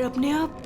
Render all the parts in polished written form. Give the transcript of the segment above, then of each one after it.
अपने आप।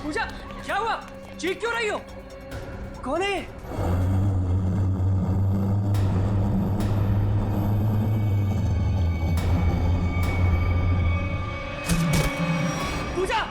पूजा, क्या हुआ? चीख क्यों रही हो? कौन है? पूजा!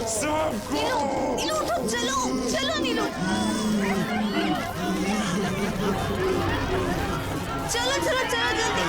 नीलू, नीलू उठो, चलो चलो नीलू, चलो चलो चलो जल्दी।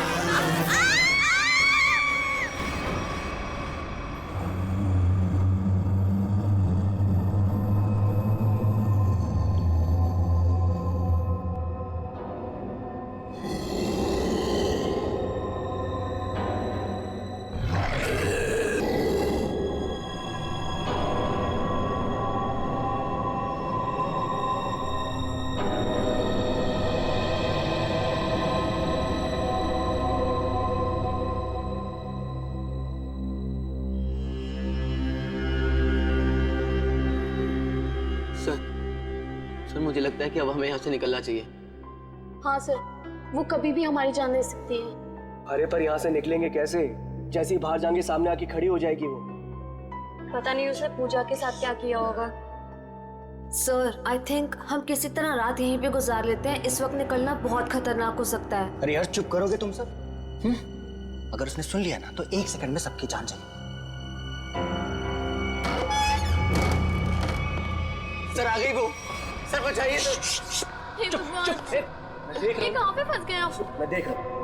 सर मुझे लगता है कि अब हमें यहाँ से निकलना चाहिए। हाँ सर, वो कभी भी हमारी जान ले सकती है। अरे पर यहाँ से निकलेंगे कैसे? जैसे ही बाहर जाएंगे सामने आके खड़ी हो जाएगी वो। पता नहीं उसने पूजा के साथ क्या किया होगा। सर, आई थिंक हम किसी तरह रात यहीं पे गुजार लेते हैं। इस वक्त निकलना बहुत खतरनाक हो सकता है। अरे यार चुप करोगे तुम सब? अगर उसने सुन लिया ना तो 1 सेकंड में सबकी जान जाएगी। सर आ गई वो, सर बचाइए तो। हे भगवान, मैं देख ये रहा कहाँ पे फंस गए आप? हूँ, मैं देख रहा हूँ।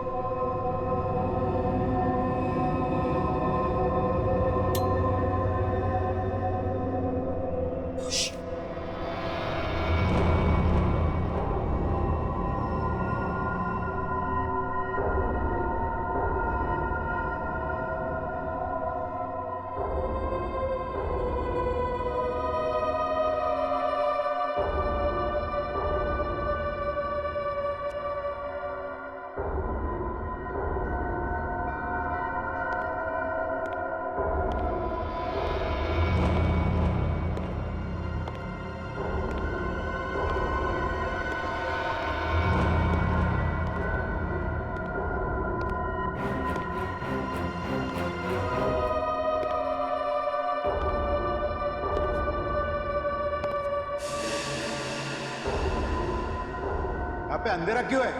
यहाँ पे अंधेरा क्यों है?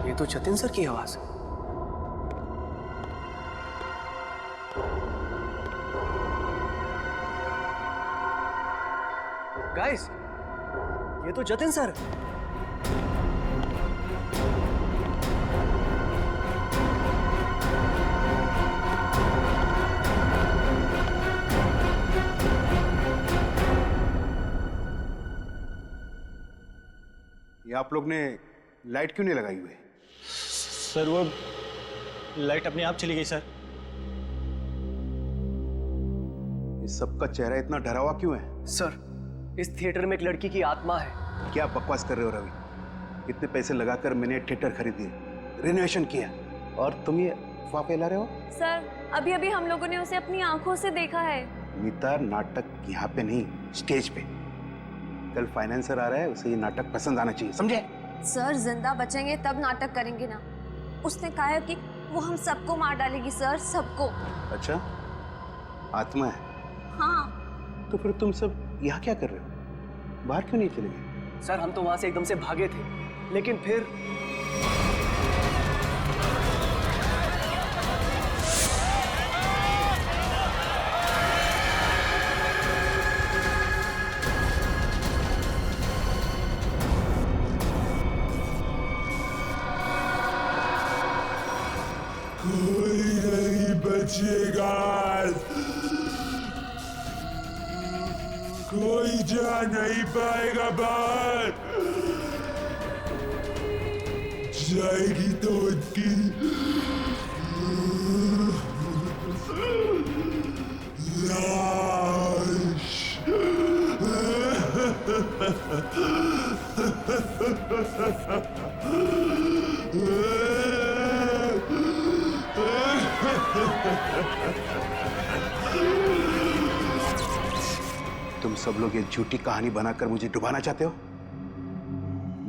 ये तो जतिन सर की आवाज है। गाइस, ये तो जतिन सर। ये आप लोग ने लाइट क्यों नहीं लगाई हुई है? सर वो लाइट अपने आप चली गई सर। इस सबका चेहरा इतना डरा हुआ क्यों है? सर, इस थिएटर में एक लड़की की आत्मा है। क्या बकवास कर रहे हो रवि? इतने पैसे लगाकर मैंने थिएटर खरीदी, रिनोवेशन किया, और तुम ये अफवाह फैला रहे हो? सर, अभी अभी हम लोगों ने उसे अपनी आंखों से देखा है। नीता, नाटक यहाँ पे नहीं, स्टेज पे। कल फाइनेंसर आ रहा है, उसे ये नाटक पसंद आना चाहिए, समझे? सर, जिंदा बचेंगे तब नाटक करेंगे ना। उसने कहा है कि वो हम सबको मार डालेगी सर, सबको। अच्छा, आत्मा है? हाँ। तो फिर तुम सब यहाँ क्या कर रहे हो? बाहर क्यों नहीं चले गए? सर, हम तो वहां से एकदम से भागे थे, लेकिन फिर कोई नहीं बचेगा, कोई जा नहीं पाएगा बाहर। जाएगी तो उनकी लाश। तुम सब लोग ये झूठी कहानी बनाकर मुझे डुबाना चाहते हो?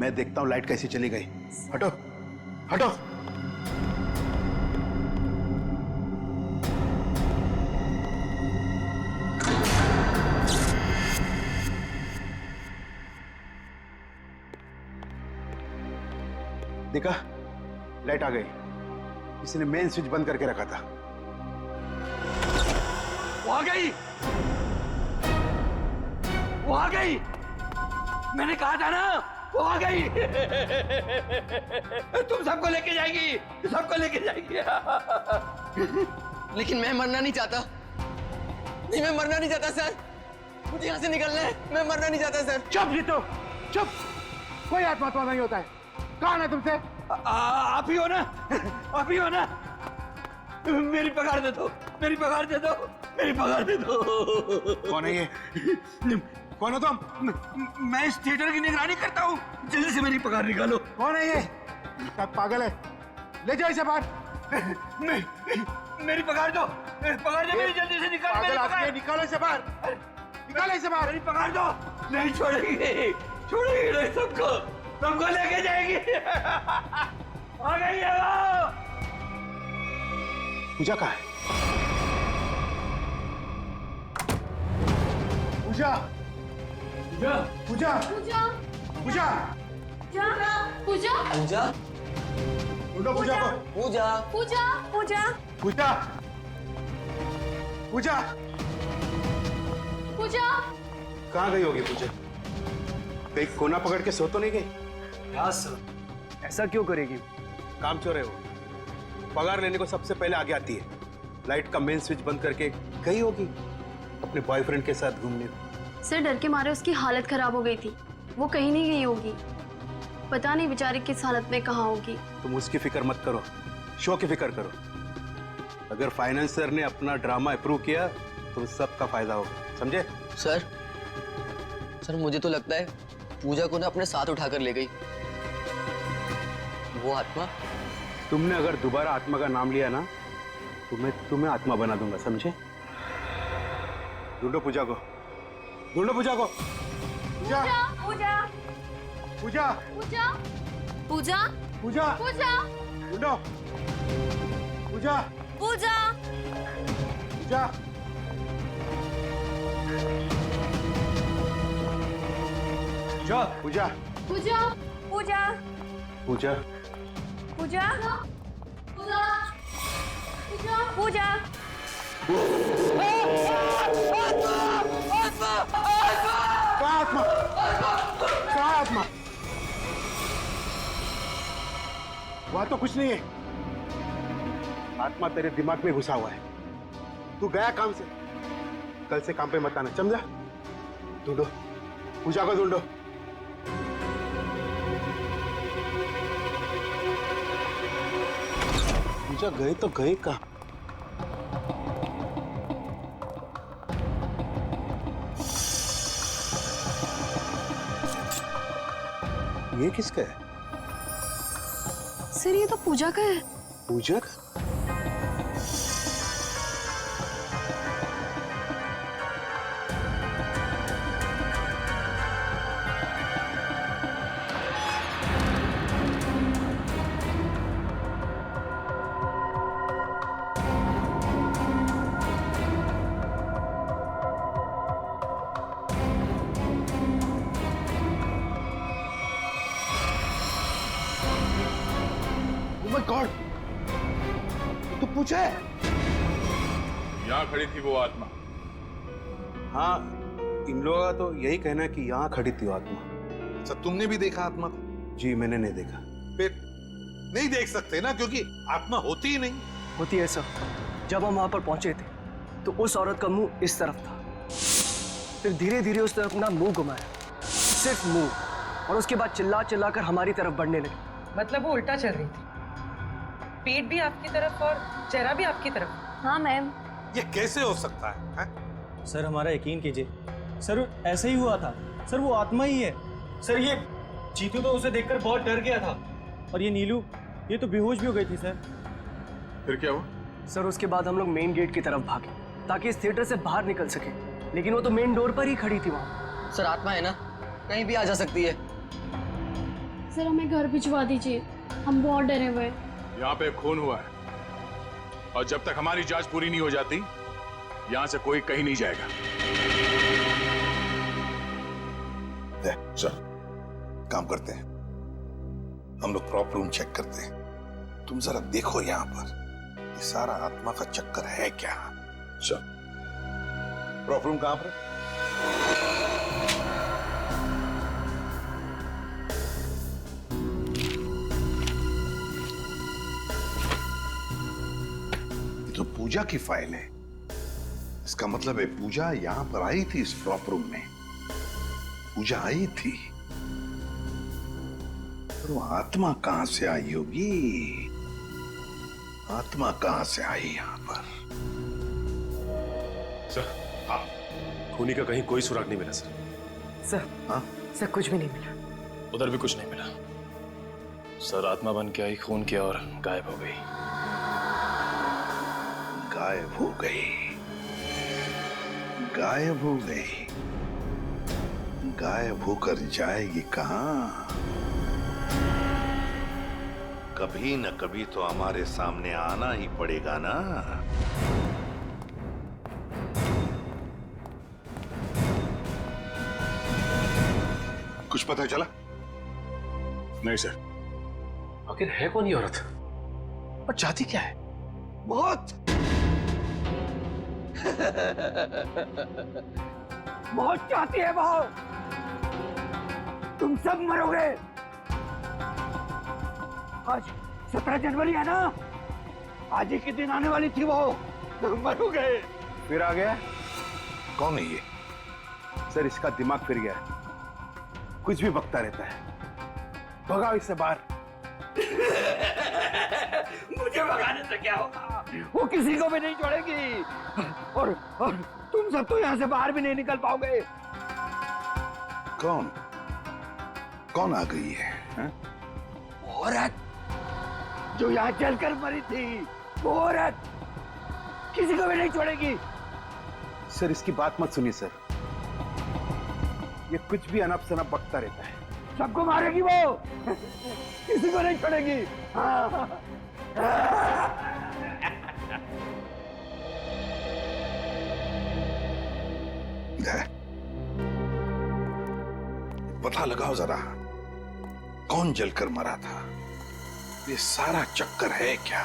मैं देखता हूं लाइट कैसे चली गई। हटो, हटो। देखा, लाइट आ गई। किसी ने मेन स्विच बंद करके रखा था। वो आ गई, वो आ गई, मैंने कहा था ना वो आ गई। तुम सबको लेके जाएगी, सबको लेके जाएगी। लेकिन मैं मरना नहीं चाहता। नहीं, मैं मरना नहीं चाहता सर। मुझे यहाँ से निकलना है। मैं मरना नहीं चाहता सर। चुप जीतो, चुप। कोई आत्मा नहीं होता है। कौन है तुमसे? आप ही हो ना, आप ही हो ना। मेरी पगार दे दो, मेरी पगार दे दो, मेरी पगार दे दो। कौन है ये? कौन हो तुम? मैं इस थिएटर की निगरानी करता हूँ, जल्दी से मेरी पगार निकालो। कौन है ये? क्या पागल है? ले जाओ इसे बाहर। मेरी पगार दो, पगार दो मेरी, जल्दी से निकालो मेरी पगार। निकालो इसे बाहर, निकालो इसे बाहर। मेरी पगार दो। नहीं छोड़ेगी, छोड़ेगी नहीं, सबको सबको लेके जाएगी। आ गई है वो। पूजा कहाँ है? पूजा, पूजा, पूजा, पूजा पूजा, पूजा पूजा, ढूंढो पूजा को। पूजा, पूजा पूजा पूजा, पूजा, पूजा कहाँ गई होगी पूजा? कहीं कोना पकड़ के सो तो नहीं गई? क्या सर, ऐसा क्यों करेगी? काम चोर है वो। पगार लेने को सबसे पहले आगे आती है। लाइट का मेन स्विच बंद करके गई होगी अपने बॉयफ्रेंड के साथ घूमने। सर डर के मारे उसकी हालत खराब हो गई थी, वो कहीं नहीं गई होगी। पता नहीं बेचारी किस हालत में कहाँ होगी। तुम उसकी फिक्र मत करो, शो की फिक्र करो। अगर फाइनेंसर ने अपना ड्रामा अप्रूव किया तो सबका फायदा होगा, समझे? सर मुझे तो लगता है पूजा को ना अपने साथ उठाकर ले गई वो आत्मा। तुमने अगर दोबारा आत्मा का नाम लिया ना तो मैं तुम्हें आत्मा बना दूंगा, समझे? ढूंढो पूजा को, ढूंढो पूजा को। पूजा, पूजा पूजा, पूजा पूजा पूजा, पूजा ढूंढो पूजा, पूजा पूजा। पूजा, पूजा पूजा पूजा, पूजा पूजा पूजा कहाँ आत्मा? कहाँ आत्मा? वहां तो कुछ नहीं है। आत्मा तेरे दिमाग में घुसा हुआ है। तू गया काम से, कल से काम पे मत आना, समझा? ढूंढो पूजा को, ढूंढो। पूजा गए तो गए कहाँ? ये किसका है? सर ये तो पूजा का है। पूजा का? गॉड, तो पूछा है? यहाँ खड़ी थी वो आत्मा। हाँ, इन लोगों का तो यही कहना है कि यहाँ खड़ी थी वो आत्मा। अच्छा, तुमने भी देखा आत्मा को? जी मैंने नहीं देखा। फिर नहीं देख सकते ना, क्योंकि आत्मा होती ही नहीं। होती है सर। जब हम वहां पर पहुंचे थे तो उस औरत का मुंह इस तरफ था, फिर धीरे धीरे उसने अपना मुंह घुमाया, सिर्फ मुंह, और उसके बाद चिल्ला चिल्ला कर हमारी तरफ बढ़ने लगी। मतलब वो उल्टा चल रही थी, पेट भी आपकी तरफ और चेहरा भी आपकी तरफ। हाँ मैम। ये कैसे हो सकता है? सर हमारा यकीन कीजिए, सर ऐसा ही हुआ था। सर वो आत्मा ही है। सर ये जीतू तो उसे देखकर बहुत डर गया था, और ये नीलू ये तो बेहोश भी हो गई थी सर। फिर क्या हुआ? सर उसके बाद हम लोग मेन गेट की तरफ भागे ताकि इस थिएटर से बाहर निकल सके, लेकिन वो तो मेन डोर पर ही खड़ी थी वहाँ। सर आत्मा है ना, कहीं भी आ जा सकती है। सर हमें घर भिजवा दीजिए, हम बहुत डरे हुए हैं। यहाँ पे खून हुआ है, और जब तक हमारी जांच पूरी नहीं हो जाती यहाँ से कोई कहीं नहीं जाएगा। चल काम करते हैं, हम लोग प्रॉपर रूम चेक करते हैं। तुम जरा देखो यहाँ पर ये सारा आत्मा का चक्कर है क्या? चल। प्रॉप रूम कहां पर? ये तो पूजा की फाइल है। इसका मतलब है पूजा यहां पर आई थी इस प्रॉप रूम में। पूजा आई थी, पर वो आत्मा कहां से आई होगी? आत्मा कहां से आई यहां पर? सर, खूनी का कहीं कोई सुराग नहीं मिला सर। सर, हाँ? सर कुछ भी नहीं मिला। उधर भी कुछ नहीं मिला सर। आत्मा बन के आई, खून किया और गायब हो गई। गायब हो गई, गायब हो गई। गायब होकर जाएगी कहां? कभी न कभी तो हमारे सामने आना ही पड़ेगा ना। कुछ पता चला? नहीं सर। आखिर है कौन ये औरत और चाहती क्या है? मौत मौत चाहती है वो। तुम सब मरोगे। आज 17 जनवरी है ना, आज ही के दिन आने वाली थी वो। मरोगे। फिर आ गया। कौन है ये? सर, इसका दिमाग फिर गया है, कुछ भी बकता रहता है। भगाओ इससे बाहर। मुझे भगाने से क्या होगा? वो किसी को भी नहीं छोड़ेगी। और तुम सब तो यहाँ से बाहर भी नहीं निकल पाओगे। कौन? कौन आ गई है? औरत जो यहाँ जलकर मरी थी, वो औरत किसी को भी नहीं छोड़ेगी। सर, इसकी बात मत सुनिए सर, ये कुछ भी अनप शनप बकता रहता है। सबको मारेगी वो, किसी को नहीं छोड़ेगी। पता लगाओ जरा, कौन जलकर मरा था? ये सारा चक्कर है क्या?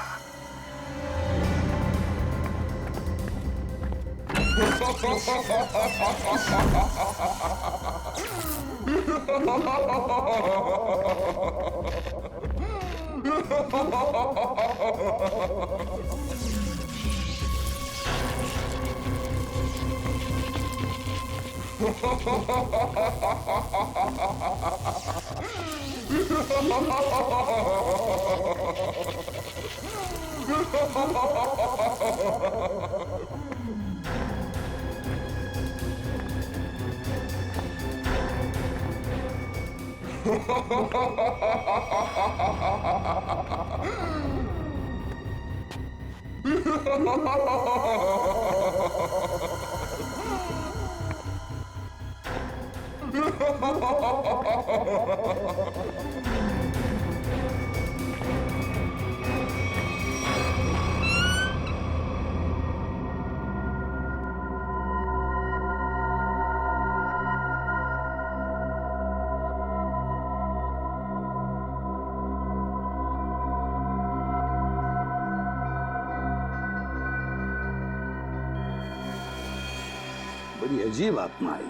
बड़ी अजीब आत्मा आई,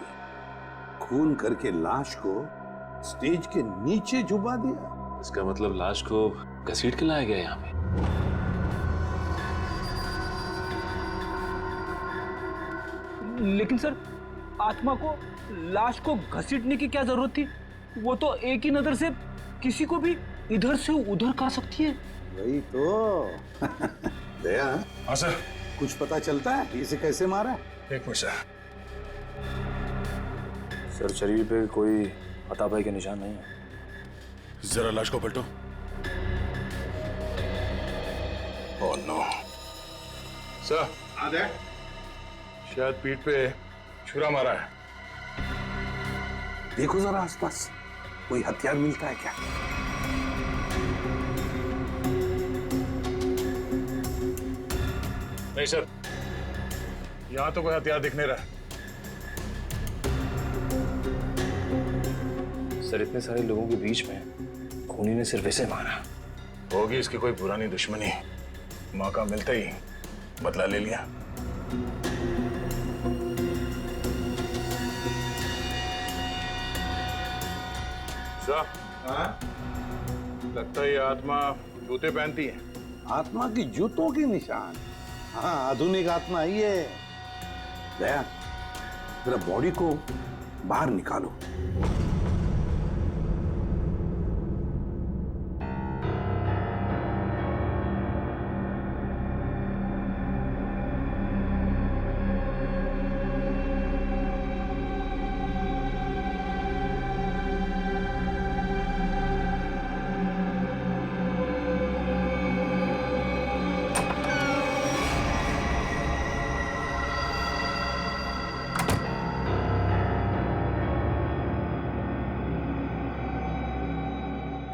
खून करके लाश को स्टेज के नीचे जुबा दिया। इसका मतलब लाश को घसीट के लाया गया यहाँ पे। लेकिन सर, आत्मा को लाश को घसीटने की क्या जरूरत थी? वो तो एक ही नजर से किसी को भी इधर से उधर कर सकती है। वही तो। दया, हाँ सर। कुछ पता चलता है इसे कैसे मारा? एक मिनट सर। सर, शरीर पे कोई हाथापाई के निशान नहीं है। जरा लाश को पलटो। ओह नो सर, शायद पीठ पे छुरा मारा है। देखो जरा आसपास, कोई हथियार मिलता है क्या? नहीं सर, यहां तो कोई हथियार दिख नहीं रहा। सर, इतने सारे लोगों के बीच में खूनी ने सिर्फ इसे मारा। होगी इसकी कोई पुरानी दुश्मनी, मौका मिलते ही बदला ले लिया। हाँ? लगता है ये आत्मा जूते पहनती है। आत्मा की जूतों की निशान। हाँ, आधुनिक आत्मा ही है। दया, जरा बॉडी को बाहर निकालो।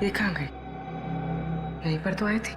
ये कहाँ गई? यहीं पर तो आई थी।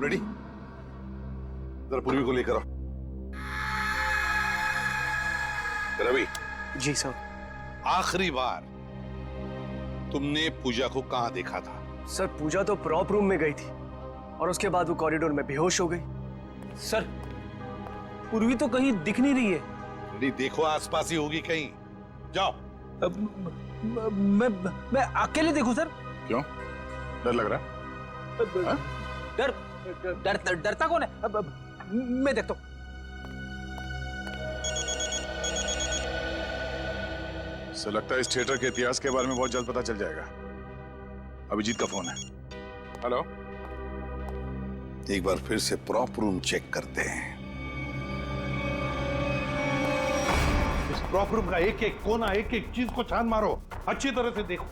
रेडी? जरा पूर्वी को लेकर आओ। रवि। जी सर। आखिरी बार तुमने पूजा को कहां देखा था? सर पूजा तो प्रॉप रूम में गई थी और उसके बाद वो कॉरिडोर में बेहोश हो गई। सर पूर्वी तो कहीं दिख नहीं रही है। रेडी, देखो आसपास ही होगी कहीं। जाओ। मैं अकेले देखूं सर? क्यों? डर लग रहा है? डरता कौन है? मैं देखता हूं। सर लगता है इस थिएटर के इतिहास के बारे में बहुत जल्द पता चल जाएगा। अभिजीत का फोन है। हेलो। एक बार फिर से प्रॉप रूम चेक करते हैं। इस प्रॉप रूम का एक एक कोना, एक एक चीज को छान मारो, अच्छी तरह से देखो।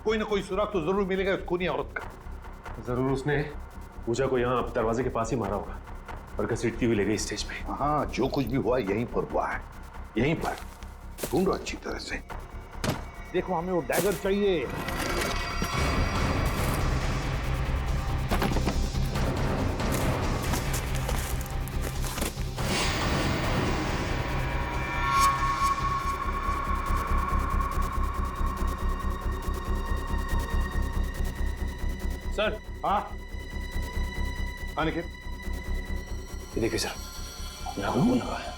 कोई ना कोई सुराग तो जरूर मिलेगा इस खूनी औरत का। जरूर उसने पूजा को यहाँ दरवाजे के पास ही मारा होगा और घसीटती हुई ले गई स्टेज पे। हाँ, जो कुछ भी हुआ यहीं पर हुआ है, यहीं पर। ढूंढो अच्छी तरह से। देखो, हमें वो डैगर चाहिए। सर। हाँ अनिकेत, ये देखिए सर, यहाँ खून लगा है।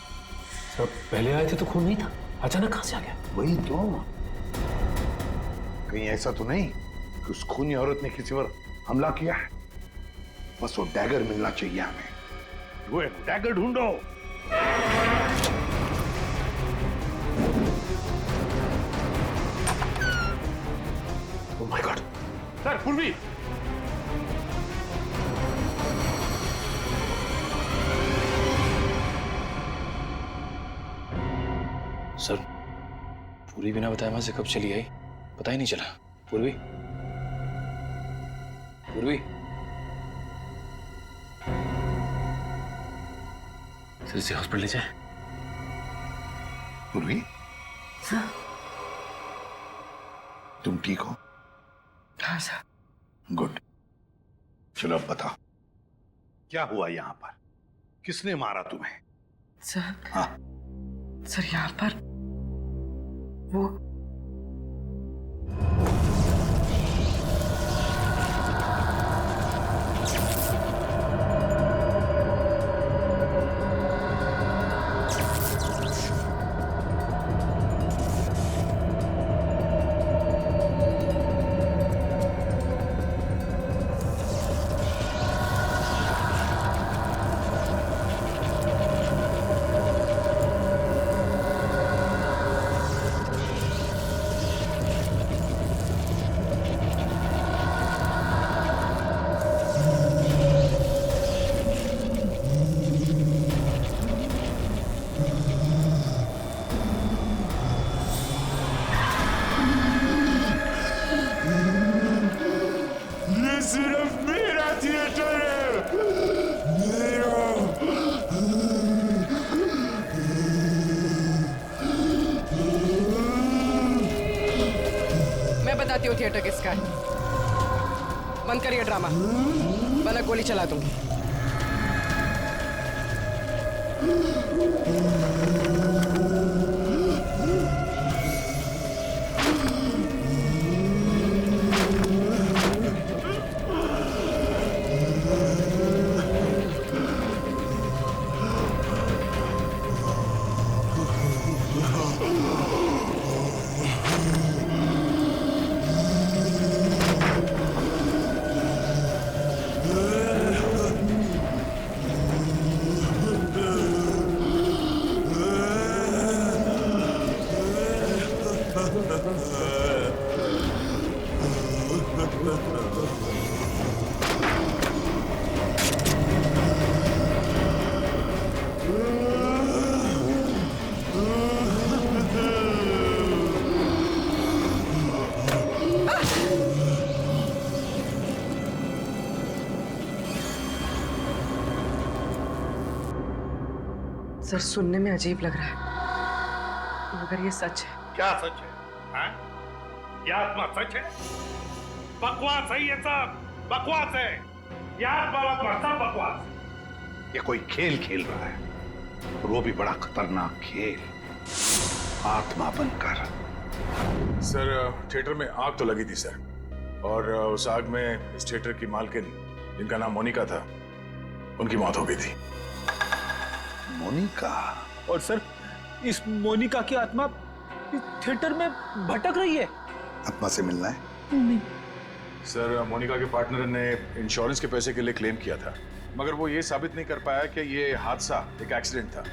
सर पहले आए थे तो खून नहीं था, अचानक कहां से आ गया? वही तो। कहीं ऐसा तो नहीं कि उस खूनी औरत ने किसी पर हमला किया है? बस वो डैगर मिलना चाहिए हमें। वो डैगर ढूंढो। Oh my God. सर पूर्वी। सर पूरी बिना बताए वहां से कब चली आई पता ही नहीं चला। पूर्वी, पूर्वी। सर इसे हॉस्पिटल ले जाए। पूर्वी, तुम ठीक हो? हाँ सर। गुड। चलो अब बताओ, क्या हुआ यहाँ पर? किसने मारा तुम्हें? सर। हाँ सर, यहाँ पर वो बंद करिए ड्रामा, वरना गोली चला दूंगी। सर, सुनने में अजीब लग रहा है, मगर ये सच है। क्या सच है? हाँ? ये आत्मा सच है? बकवास है ये सब, बकवास है। ये आत्मा सब बकवास है। ये कोई खेल खेल रहा है, और वो भी बड़ा खतरनाक खेल, आत्मा बनकर। सर थिएटर में आग तो लगी थी सर, और उस आग में इस थिएटर की मालकिन जिनका नाम मोनिका था, उनकी मौत हो गई थी। मोनिका? और सर इस मोनिका की आत्मा इस थिएटर में भटक रही है। आत्मा से मिलना है? नहीं सर, मोनिका के पार्टनर ने इंश्योरेंस के पैसे के लिए क्लेम किया था, मगर वो ये साबित नहीं कर पाया कि ये हादसा एक एक्सीडेंट था,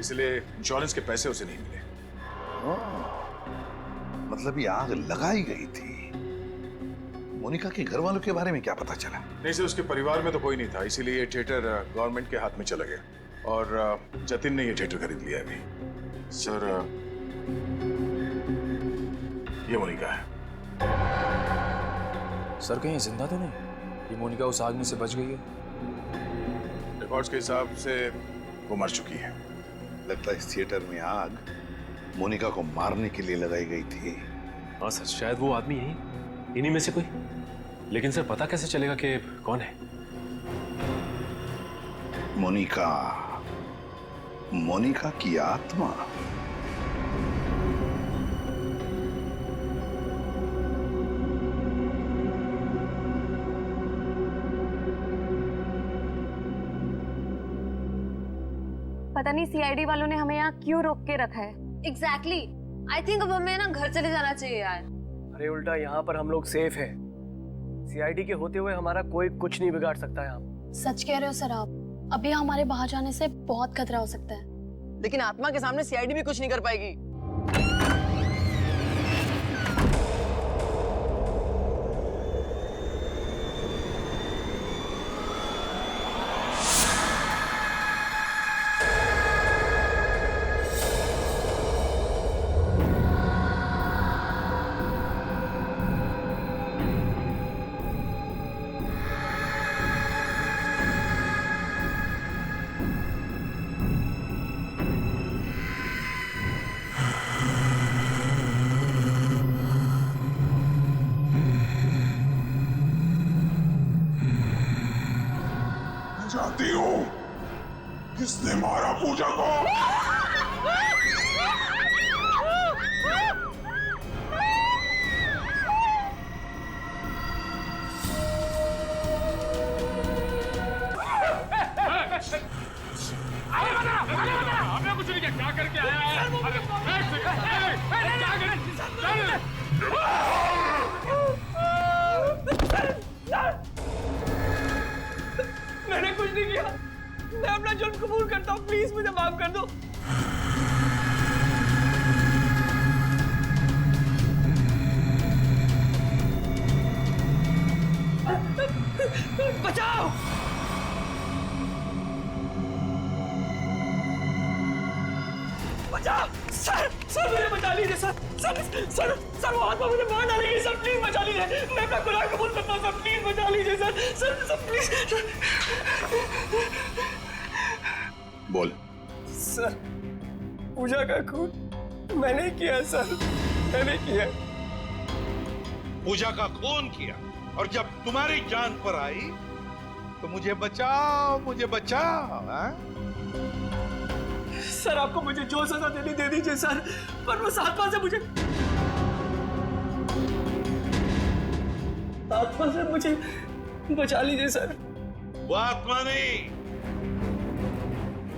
इसलिए इंश्योरेंस के पैसे उसे नहीं मिले। मतलब ये आग लगाई गई थी। मोनिका के घर वालों के बारे में क्या पता चला? नहीं सर, उसके परिवार में तो कोई नहीं था, इसीलिए ये थिएटर गवर्नमेंट के हाथ में चला गया, और जतिन ने ये थिएटर खरीद लिया अभी। सर ये मोनिका है। सर कहीं जिंदा तो नहीं? ये मोनिका उस आग में से बच गई है? रिकॉर्ड्स के हिसाब से वो मर चुकी है। लगता है इस थिएटर में आग मोनिका को मारने के लिए लगाई गई थी। हाँ सर, शायद वो आदमी यही, इन्हीं में से कोई। लेकिन सर पता कैसे चलेगा कि कौन है? मोनिका, मोनिका की आत्मा। पता नहीं सीआईडी वालों ने हमें यहाँ क्यों रोक के रखा है। एग्जैक्टली, आई थिंक अब हमें ना घर चले जाना चाहिए यार। अरे उल्टा यहाँ पर हम लोग सेफ हैं। सीआईडी के होते हुए हमारा कोई कुछ नहीं बिगाड़ सकता है। हम सच कह रहे हो सर आप, अभी हमारे बाहर जाने से बहुत खतरा हो सकता है। लेकिन आत्मा के सामने सीआईडी भी कुछ नहीं कर पाएगी। जानती हो किसने मारा पूजा को? आपने कुछ नहीं किया, क्या करके आया है? मैंने कुछ नहीं किया, मैं अपना जुर्म कबूल करता हूँ, प्लीज मुझे माफ कर दो। बचाओ! बचाओ! सर, सर मुझे बचा लीजिए सर, सर, सर, सर वो आत्मा मुझे मार डालेगी सर, प्लीज बचा लीजिए, मैं अपना गुनाह कबूल करता हूँ सर, प्लीज बचा लीजिए सर, सर, सर प्लीज। बोल। सर, पूजा का खून मैंने किया सर, मैंने किया। पूजा का खून किया? और जब तुम्हारी जान पर आई तो मुझे बचाओ हाँ? सर आपको मुझे जो सजा देनी दे दीजिए सर, पर वो आत्मा से मुझे बचा लीजिए सर। वो आत्मा नहीं,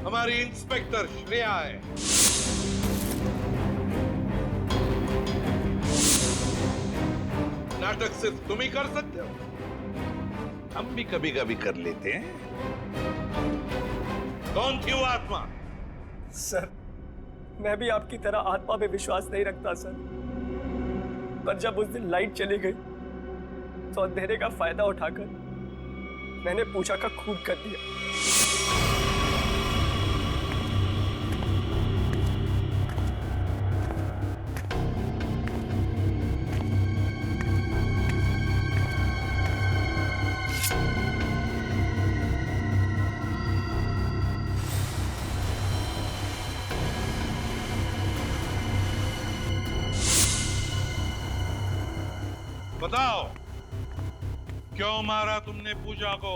हमारी इंस्पेक्टर श्रेया है। नाटक सिर्फ तुम ही कर सकते हो, हम भी कभी कभी कर लेते हैं। कौन थी वो आत्मा? सर मैं भी आपकी तरह आत्मा पे विश्वास नहीं रखता सर, पर जब उस दिन लाइट चली गई तो अंधेरे का फायदा उठाकर मैंने पूजा का खून कर दिया। बताओ क्यों मारा तुमने पूजा को?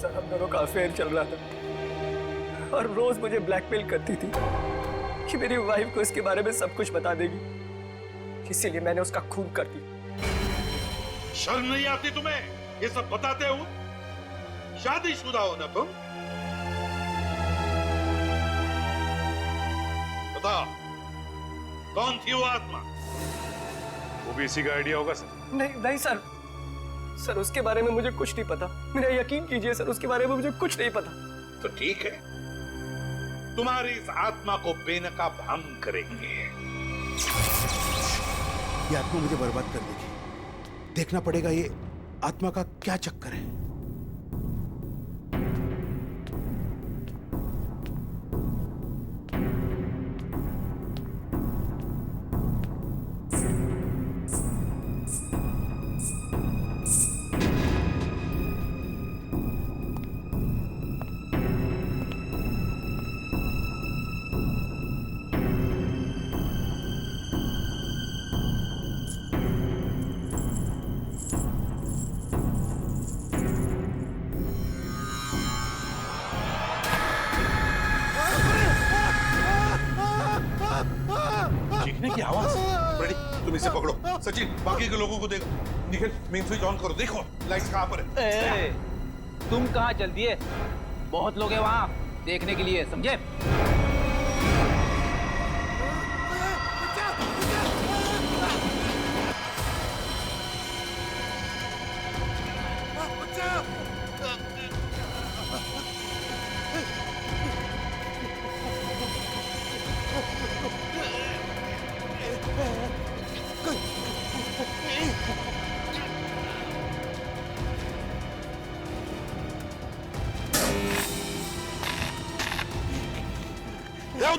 सर हम दोनों का अफेयर चल रहा था और रोज मुझे ब्लैकमेल करती थी कि मेरी वाइफ को इसके बारे में सब कुछ बता देगी, इसीलिए मैंने उसका खून कर दिया। शर्म नहीं आती तुम्हें ये सब बताते हो? शादीशुदा हो ना तुम? बताओ कौन थी वो आत्मा? वो भी इसी का आइडिया होगा सर। नहीं सर उसके बारे में मुझे कुछ नहीं पता। मेरा यकीन कीजिए सर, उसके बारे में मुझे कुछ नहीं पता। तो ठीक है, तुम्हारी इस आत्मा को बेनकाब हम करेंगे। ये आत्मा मुझे बर्बाद कर देगी। देखना पड़ेगा ये आत्मा का क्या चक्कर है। चीखने की आवाज। रेडी, तुम इसे पकड़ो। सचिन बाकी के लोगों को देखो। निखिल मेन स्विच ऑन करो, देखो लाइट्स कहां पर है। तुम कहाँ चल दिए? बहुत लोग हैं वहाँ देखने के लिए, समझे?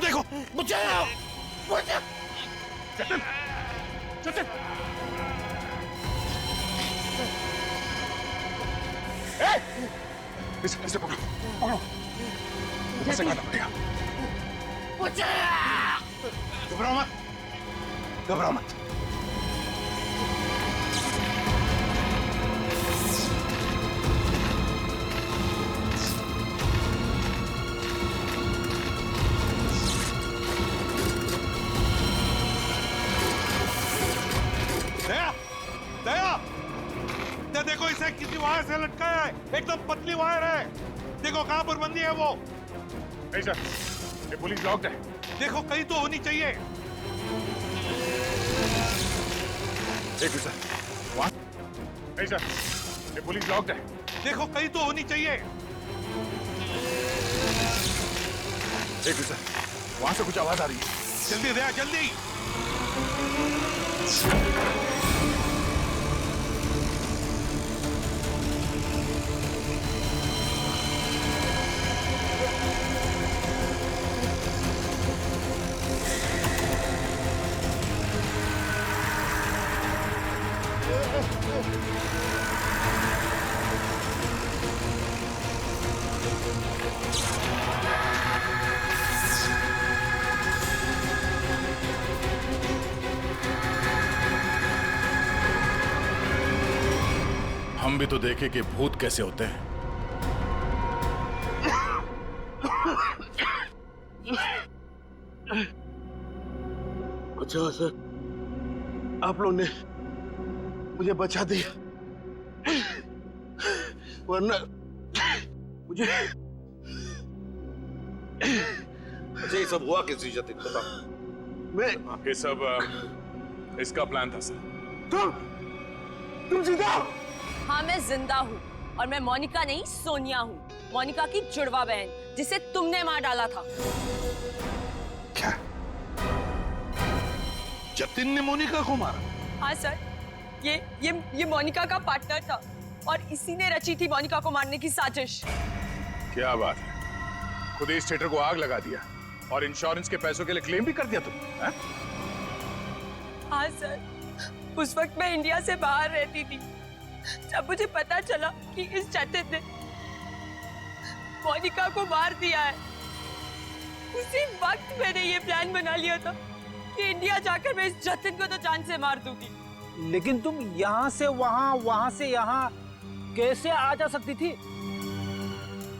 देखो बचाओ बचाओ। जतिन जतिन इसे पकड़ो इसे काटना पड़ेगा। घबराओ मत। देखो इसे किसी वायर से लटकाया है, एकदम पतली वायर है। देखो कहां पर बंदी है वो। नहीं सर, ये पुलिस लॉक्ड है। देखो कहीं तो होनी चाहिए। एक सर, वहां नहीं सर, ये पुलिस लॉक्ड है। देखो कहीं तो होनी चाहिए। एक सर, वहां से कुछ आवाज आ रही है। जल्दी दया जल्दी। हम भी तो देखे कि भूत कैसे होते हैं। अच्छा सर, आप लोगों ने मुझे बचा दिया, वरना मुझे। अच्छा ये सब हुआ किस जतिन, बताओ। मैं ये सब इसका प्लान था सर। तुम जिंदा हो? हाँ मैं जिंदा हूँ और मैं मोनिका नहीं सोनिया हूँ, मोनिका की जुड़वा बहन जिसे तुमने मार डाला था। क्या जतिन ने मोनिका को मारा? हाँ सर, ये मोनिका का पार्टनर था और इसी ने रची थी मोनिका को मारने की साजिश। क्या बात है, खुद इस थिएटर को आग लगा दिया और इंश्योरेंस के पैसों के लिए क्लेम भी कर दिया तुम? हाँ सर, उस वक्त मैं इंडिया से बाहर रहती थी। जब मुझे पता चला कि इस जतिन ने मोनिका को मार दिया है, उसी वक्त मैंने ये प्लान बना लिया था कि इंडिया जाकर मैं इस जतिन को तो जान से मार दूंगी। लेकिन तुम यहाँ से वहाँ, वहाँ से यहाँ कैसे आ जा सकती थी?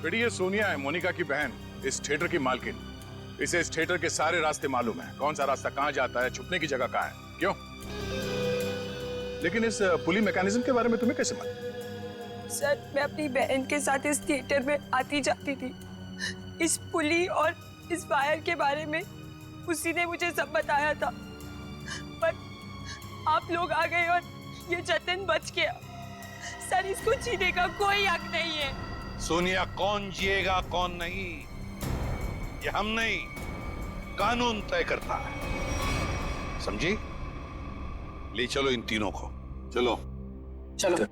बेटी ये सोनिया है, मोनिका की बहन, इस थिएटर की मालकिन। इसे इस थिएटर के सारे रास्ते मालूम है, कौन सा रास्ता कहाँ जाता है, छुपने की जगह कहाँ है। क्यों? लेकिन इस पुली मैकेनिज्म के बारे में तुम्हें कैसे मालूम? सर मैं अपनी बहन के साथ इस थिएटर में आती जाती थी। इस पुली और इस वायर के बारे में उसी ने मुझे सब बताया था, पर आप लोग आ गए और ये जतिन बच गया। सर इसको जीने का कोई हक नहीं है। सोनिया, कौन जिएगा कौन नहीं ये हम नहीं, कानून तय करता है, समझी? ले चलो इन तीनों को, चलो। चलो।